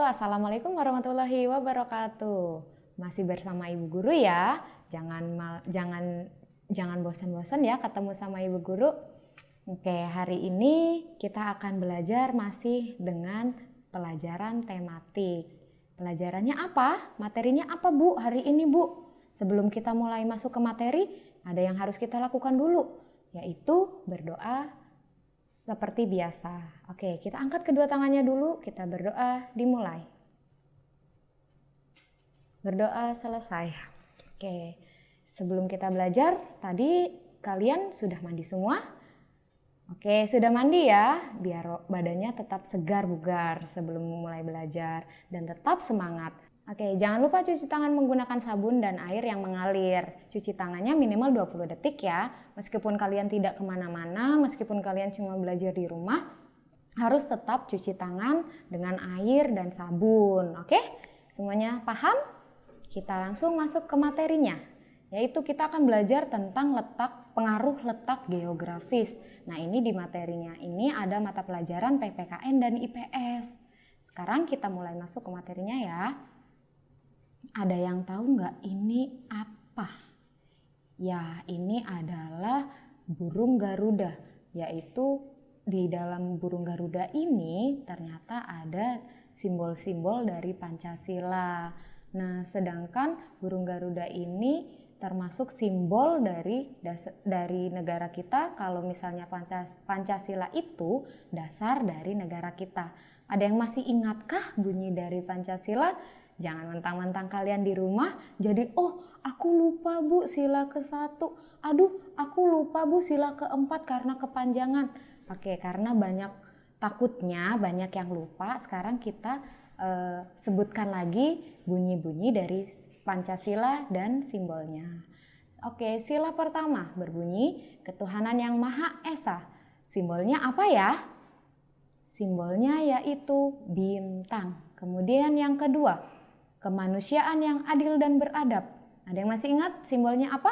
Assalamualaikum warahmatullahi wabarakatuh. Masih bersama Ibu Guru ya. Jangan bosan-bosan ya ketemu sama Ibu Guru. Oke, hari ini kita akan belajar masih dengan pelajaran tematik. Pelajarannya apa? Materinya apa, Bu? Hari ini, Bu. Sebelum kita mulai masuk ke materi, ada yang harus kita lakukan dulu, yaitu berdoa seperti biasa. Oke, kita angkat kedua tangannya dulu, kita berdoa, dimulai. Berdoa selesai. Oke, sebelum kita belajar, tadi kalian sudah mandi semua? Oke, sudah mandi ya, biar badannya tetap segar bugar sebelum mulai belajar dan tetap semangat. Oke, jangan lupa cuci tangan menggunakan sabun dan air yang mengalir. Cuci tangannya minimal 20 detik ya. Meskipun kalian tidak kemana-mana, meskipun kalian cuma belajar di rumah, harus tetap cuci tangan dengan air dan sabun. Oke, semuanya paham? Kita langsung masuk ke materinya. Yaitu kita akan belajar tentang pengaruh letak geografis. Nah, ini di materinya ini ada mata pelajaran PPKN dan IPS. Sekarang kita mulai masuk ke materinya ya. Ada yang tahu nggak ini apa? Ya, ini adalah burung Garuda. Yaitu di dalam burung Garuda ini ternyata ada simbol-simbol dari Pancasila. Nah, sedangkan burung Garuda ini termasuk simbol dari negara kita. Kalau misalnya Pancasila itu dasar dari negara kita. Ada yang masih ingatkah bunyi dari Pancasila? Jangan mentang-mentang kalian di rumah jadi aku lupa Bu sila ke-1. Aduh, aku lupa Bu sila ke-4 karena kepanjangan. Oke, karena takutnya banyak yang lupa. Sekarang kita sebutkan lagi bunyi-bunyi dari Pancasila dan simbolnya. Oke, sila pertama berbunyi ketuhanan yang Maha Esa. Simbolnya apa ya? Simbolnya yaitu bintang. Kemudian yang kedua, kemanusiaan yang adil dan beradab. Ada yang masih ingat simbolnya apa?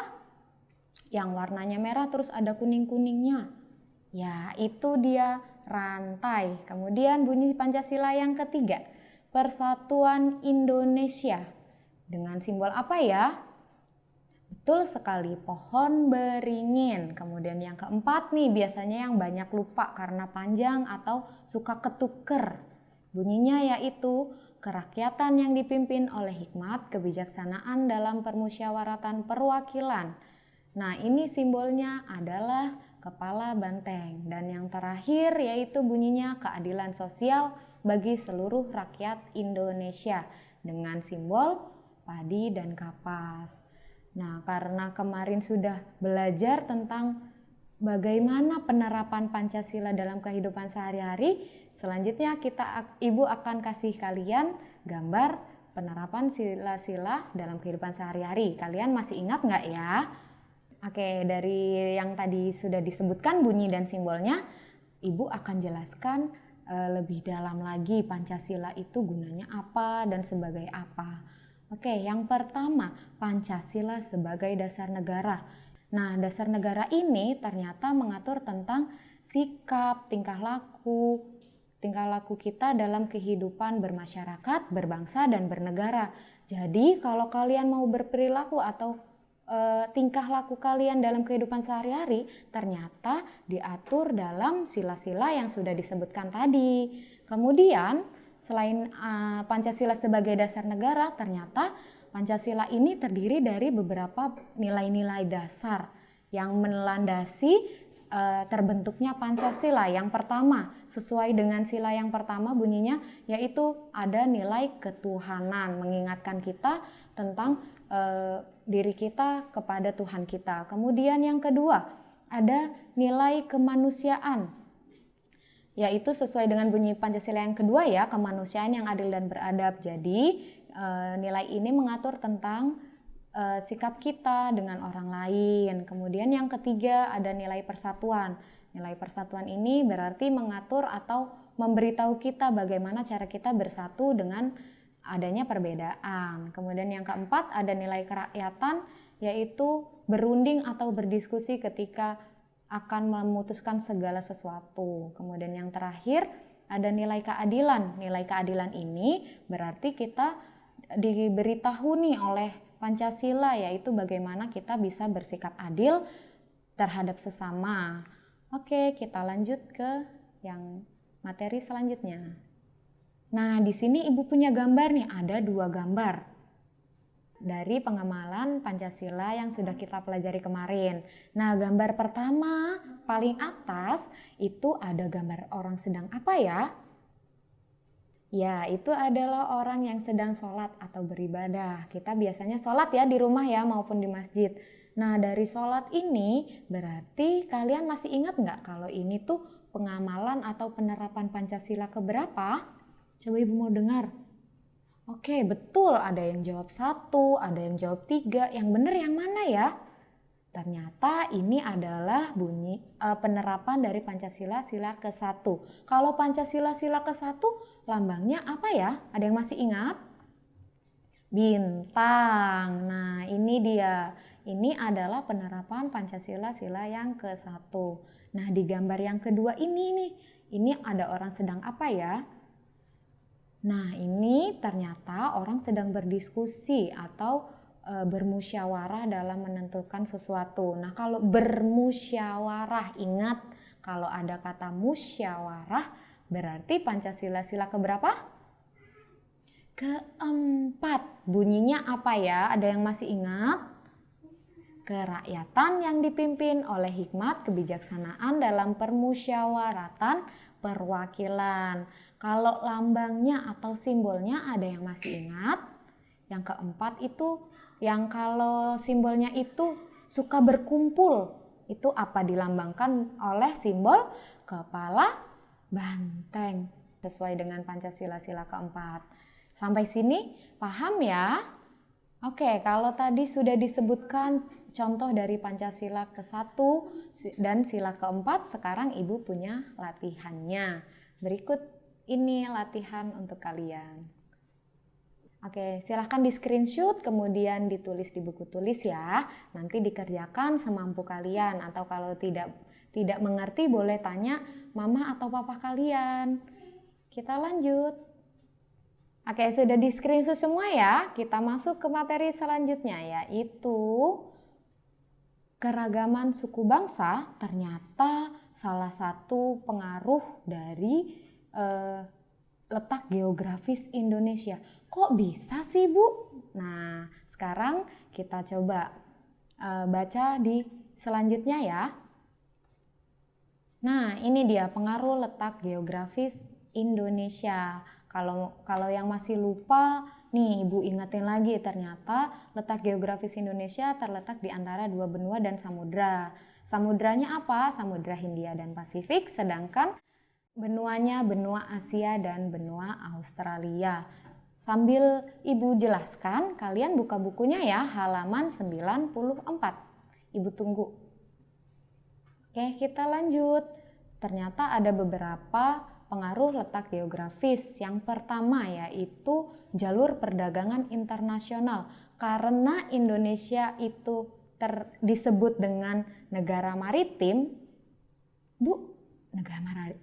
Yang warnanya merah terus ada kuning-kuningnya. Ya, itu dia rantai. Kemudian bunyi Pancasila yang ketiga, Persatuan Indonesia. Dengan simbol apa ya? Betul sekali, pohon beringin. Kemudian yang keempat nih, biasanya yang banyak lupa karena panjang atau suka ketuker. Bunyinya yaitu kerakyatan yang dipimpin oleh hikmat kebijaksanaan dalam permusyawaratan perwakilan. Nah, ini simbolnya adalah kepala banteng. Dan yang terakhir yaitu bunyinya keadilan sosial bagi seluruh rakyat Indonesia dengan simbol padi dan kapas. Nah, karena kemarin sudah belajar tentang bagaimana penerapan Pancasila dalam kehidupan sehari-hari, selanjutnya Ibu akan kasih kalian gambar penerapan sila-sila dalam kehidupan sehari-hari. Kalian masih ingat nggak ya? Oke, dari yang tadi sudah disebutkan bunyi dan simbolnya, Ibu akan jelaskan lebih dalam lagi Pancasila itu gunanya apa dan sebagai apa. Oke, yang pertama, Pancasila sebagai dasar negara. Nah, dasar negara ini ternyata mengatur tentang sikap, tingkah laku kita dalam kehidupan bermasyarakat, berbangsa, dan bernegara. Jadi, kalau kalian mau berperilaku atau tingkah laku kalian dalam kehidupan sehari-hari, ternyata diatur dalam sila-sila yang sudah disebutkan tadi. Kemudian, selain Pancasila sebagai dasar negara, ternyata Pancasila ini terdiri dari beberapa nilai-nilai dasar yang melandasi terbentuknya Pancasila. Yang pertama, sesuai dengan sila yang pertama bunyinya, yaitu ada nilai ketuhanan, mengingatkan kita tentang diri kita kepada Tuhan kita. Kemudian yang kedua, ada nilai kemanusiaan, yaitu sesuai dengan bunyi Pancasila yang kedua ya, kemanusiaan yang adil dan beradab. Jadi nilai ini mengatur tentang sikap kita dengan orang lain. Kemudian yang ketiga ada nilai persatuan. Nilai persatuan ini berarti mengatur atau memberitahu kita bagaimana cara kita bersatu dengan adanya perbedaan. Kemudian yang keempat ada nilai kerakyatan, yaitu berunding atau berdiskusi ketika akan memutuskan segala sesuatu. Kemudian yang terakhir ada nilai keadilan. Nilai keadilan ini berarti kita diberitahu nih oleh Pancasila, yaitu bagaimana kita bisa bersikap adil terhadap sesama. Oke, kita lanjut ke yang materi selanjutnya. Nah, di sini Ibu punya gambar nih, ada 2 gambar dari pengamalan Pancasila yang sudah kita pelajari kemarin. Nah, gambar pertama paling atas itu ada gambar orang sedang apa ya? Ya, itu adalah orang yang sedang sholat atau beribadah. Kita biasanya sholat ya di rumah ya maupun di masjid. Nah, dari sholat ini berarti kalian masih ingat nggak kalau ini tuh pengamalan atau penerapan Pancasila keberapa? Coba Ibu mau dengar. Oke, betul. Ada yang jawab 1, ada yang jawab 3. Yang benar yang mana ya? Ternyata ini adalah bunyi penerapan dari Pancasila sila ke-1. Kalau Pancasila sila ke-1 lambangnya apa ya? Ada yang masih ingat? Bintang. Nah, ini dia. Ini adalah penerapan Pancasila sila yang ke-1. Nah, di gambar yang kedua ini nih. Ini ada orang sedang apa ya? Nah, ini ternyata orang sedang berdiskusi atau bermusyawarah dalam menentukan sesuatu. Nah, kalau bermusyawarah, ingat kalau ada kata musyawarah berarti Pancasila sila keberapa? Ke-4. Bunyinya apa ya? Ada yang masih ingat? Kerakyatan yang dipimpin oleh hikmat kebijaksanaan dalam permusyawaratan perwakilan. Kalau lambangnya atau simbolnya ada yang masih ingat? Yang keempat itu yang kalau simbolnya itu suka berkumpul. Itu apa dilambangkan oleh simbol kepala banteng. Sesuai dengan Pancasila sila keempat. Sampai sini paham ya? Oke, kalau tadi sudah disebutkan contoh dari Pancasila ke-1 dan sila ke-4, sekarang Ibu punya latihannya. Berikut ini latihan untuk kalian. Oke, silahkan di screenshot kemudian ditulis di buku tulis ya. Nanti dikerjakan semampu kalian, atau kalau tidak mengerti boleh tanya mama atau papa kalian. Kita lanjut. Oke, sudah di screenshot semua ya. Kita masuk ke materi selanjutnya, yaitu keragaman suku bangsa ternyata salah satu pengaruh dari letak geografis Indonesia. Kok bisa sih, Bu? Nah, sekarang kita coba baca di selanjutnya ya. Nah, ini dia pengaruh letak geografis Indonesia. Kalau yang masih lupa, nih Ibu ingetin lagi, ternyata letak geografis Indonesia terletak di antara 2 benua dan samudra. Samudranya apa? Samudra Hindia dan Pasifik, sedangkan benuanya benua Asia dan benua Australia. Sambil Ibu jelaskan, kalian buka bukunya ya, halaman 94. Ibu tunggu. Oke, kita lanjut. Ternyata ada beberapa pengaruh letak geografis. Yang pertama yaitu jalur perdagangan internasional. Karena Indonesia itu disebut dengan negara maritim, Bu,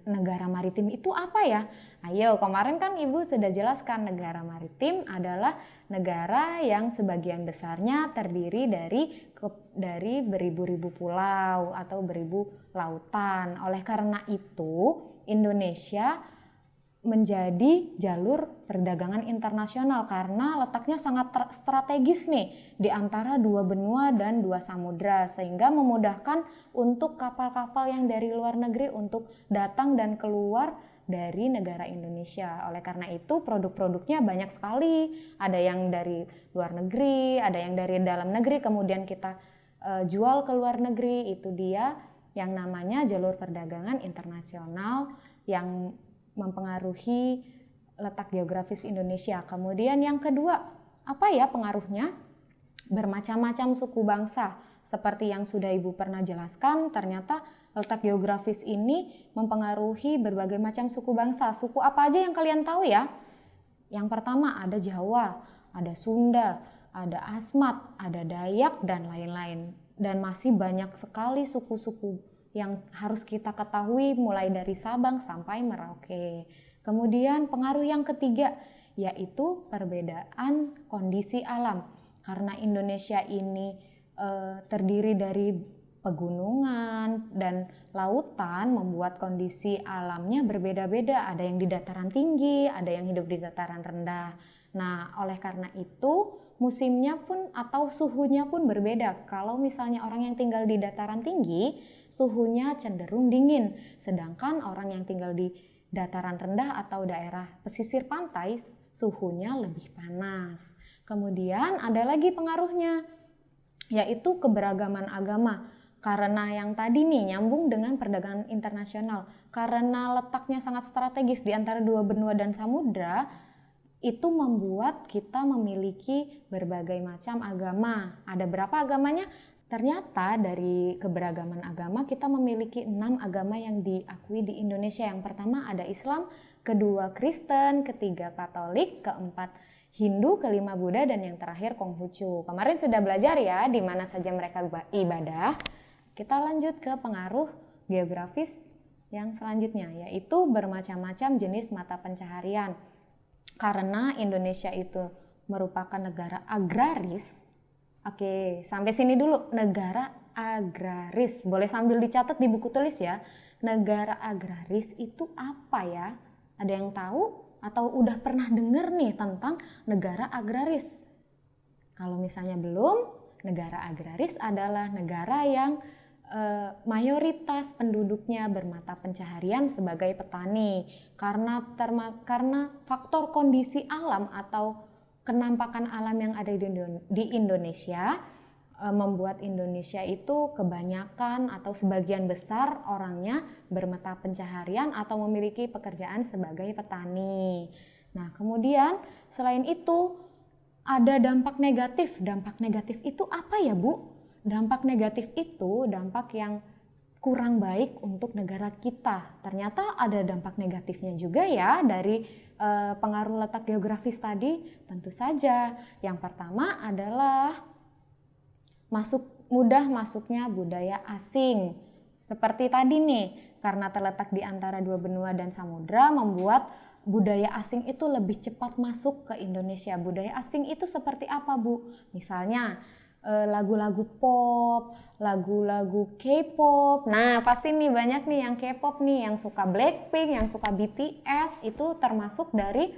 negara maritim itu apa ya? Ayo, kemarin kan Ibu sudah jelaskan negara maritim adalah negara yang sebagian besarnya terdiri dari beribu-ribu pulau atau beribu lautan. Oleh karena itu, Indonesia menjadi jalur perdagangan internasional karena letaknya sangat strategis nih di antara 2 benua dan 2 samudra, sehingga memudahkan untuk kapal-kapal yang dari luar negeri untuk datang dan keluar dari negara Indonesia. Oleh karena itu produk-produknya banyak sekali, ada yang dari luar negeri, ada yang dari dalam negeri, kemudian kita jual ke luar negeri. Itu dia yang namanya jalur perdagangan internasional yang mempengaruhi letak geografis Indonesia. Kemudian yang kedua, apa ya pengaruhnya? Bermacam-macam suku bangsa. Seperti yang sudah Ibu pernah jelaskan, ternyata letak geografis ini mempengaruhi berbagai macam suku bangsa. Suku apa aja yang kalian tahu ya? Yang pertama ada Jawa, ada Sunda, ada Asmat, ada Dayak, dan lain-lain. Dan masih banyak sekali suku-suku yang harus kita ketahui mulai dari Sabang sampai Merauke. Kemudian pengaruh yang ketiga yaitu perbedaan kondisi alam. Karena Indonesia ini terdiri dari pegunungan dan lautan, membuat kondisi alamnya berbeda-beda. Ada yang di dataran tinggi, ada yang hidup di dataran rendah. Nah, oleh karena itu musimnya pun atau suhunya pun berbeda. Kalau misalnya orang yang tinggal di dataran tinggi, suhunya cenderung dingin. Sedangkan orang yang tinggal di dataran rendah atau daerah pesisir pantai, suhunya lebih panas. Kemudian ada lagi pengaruhnya, yaitu keberagaman agama. Karena yang tadi nih nyambung dengan perdagangan internasional. Karena letaknya sangat strategis di antara dua benua dan samudra, itu membuat kita memiliki berbagai macam agama. Ada berapa agamanya? Ternyata dari keberagaman agama kita memiliki 6 agama yang diakui di Indonesia. Yang pertama ada Islam, kedua Kristen, ketiga Katolik, keempat Hindu, kelima Buddha, dan yang terakhir Konghucu. Kemarin sudah belajar ya di mana saja mereka ibadah. Kita lanjut ke pengaruh geografis yang selanjutnya, yaitu bermacam-macam jenis mata pencaharian. Karena Indonesia itu merupakan negara agraris. Oke, sampai sini dulu. Negara agraris. Boleh sambil dicatat di buku tulis ya. Negara agraris itu apa ya? Ada yang tahu atau udah pernah dengar nih tentang negara agraris? Kalau misalnya belum, negara agraris adalah negara yang mayoritas penduduknya bermata pencaharian sebagai petani. Karena faktor kondisi alam atau kenampakan alam yang ada di Indonesia membuat Indonesia itu kebanyakan atau sebagian besar orangnya bermata pencaharian atau memiliki pekerjaan sebagai petani. Nah, kemudian selain itu ada dampak negatif. Dampak negatif itu apa ya, Bu? Dampak negatif itu dampak yang kurang baik untuk negara kita. Ternyata ada dampak negatifnya juga ya dari pengaruh letak geografis tadi. Tentu saja. Yang pertama adalah mudah masuknya budaya asing. Seperti tadi nih, karena terletak di antara dua benua dan samudra membuat budaya asing itu lebih cepat masuk ke Indonesia. Budaya asing itu seperti apa, Bu? Misalnya lagu-lagu pop, lagu-lagu K-pop. Nah, pasti nih banyak nih yang K-pop nih, yang suka Blackpink, yang suka BTS, itu termasuk dari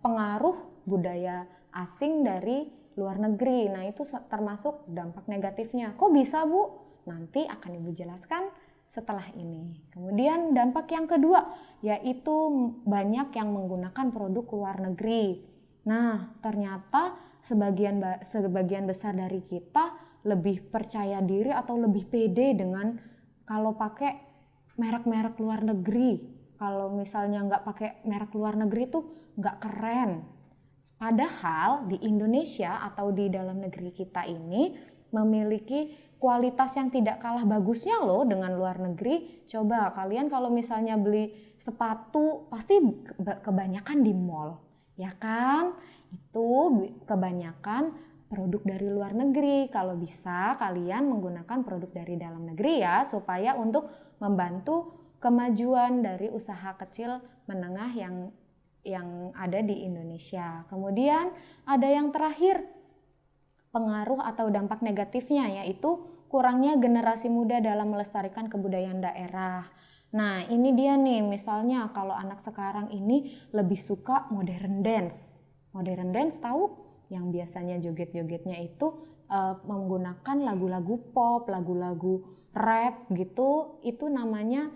pengaruh budaya asing dari luar negeri. Nah, itu termasuk dampak negatifnya. Kok bisa, Bu? Nanti akan Ibu jelaskan setelah ini. Kemudian dampak yang kedua, yaitu banyak yang menggunakan produk luar negeri. Nah, ternyata sebagian besar dari kita lebih percaya diri atau lebih pede dengan kalau pakai merek-merek luar negeri. Kalau misalnya nggak pakai merek luar negeri tuh nggak keren. Padahal di Indonesia atau di dalam negeri kita ini memiliki kualitas yang tidak kalah bagusnya loh dengan luar negeri. Coba kalian kalau misalnya beli sepatu pasti kebanyakan di mall, ya kan? Itu kebanyakan produk dari luar negeri. Kalau bisa kalian menggunakan produk dari dalam negeri ya, supaya untuk membantu kemajuan dari usaha kecil menengah yang ada di Indonesia. Kemudian ada yang terakhir, pengaruh atau dampak negatifnya, yaitu kurangnya generasi muda dalam melestarikan kebudayaan daerah. Nah, ini dia nih, misalnya kalau anak sekarang ini lebih suka modern dance. Modern dance tahu? Yang biasanya joget-jogetnya itu menggunakan lagu-lagu pop, lagu-lagu rap gitu, itu namanya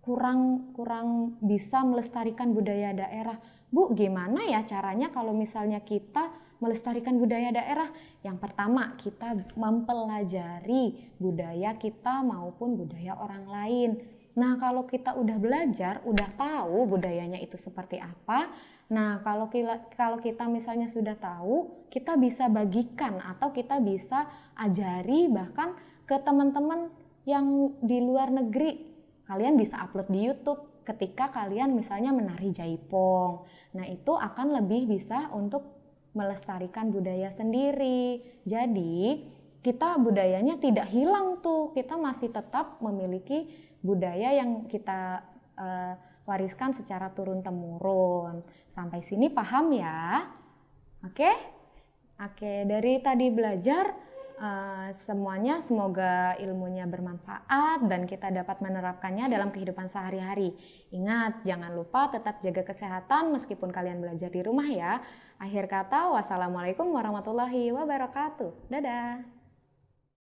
kurang bisa melestarikan budaya daerah. Bu, gimana ya caranya kalau misalnya kita melestarikan budaya daerah? Yang pertama, kita mempelajari budaya kita maupun budaya orang lain. Nah, kalau kita udah belajar, udah tahu budayanya itu seperti apa. Nah, kalau kita misalnya sudah tahu, kita bisa bagikan atau kita bisa ajari bahkan ke teman-teman yang di luar negeri. Kalian bisa upload di YouTube ketika kalian misalnya menari jaipong. Nah, itu akan lebih bisa untuk melestarikan budaya sendiri. Jadi, kita budayanya tidak hilang tuh, kita masih tetap memiliki budaya yang kita wariskan secara turun-temurun. Sampai sini paham ya? Oke? Oke, dari tadi belajar semuanya semoga ilmunya bermanfaat dan kita dapat menerapkannya dalam kehidupan sehari-hari. Ingat, jangan lupa tetap jaga kesehatan meskipun kalian belajar di rumah ya. Akhir kata, wassalamualaikum warahmatullahi wabarakatuh. Dadah.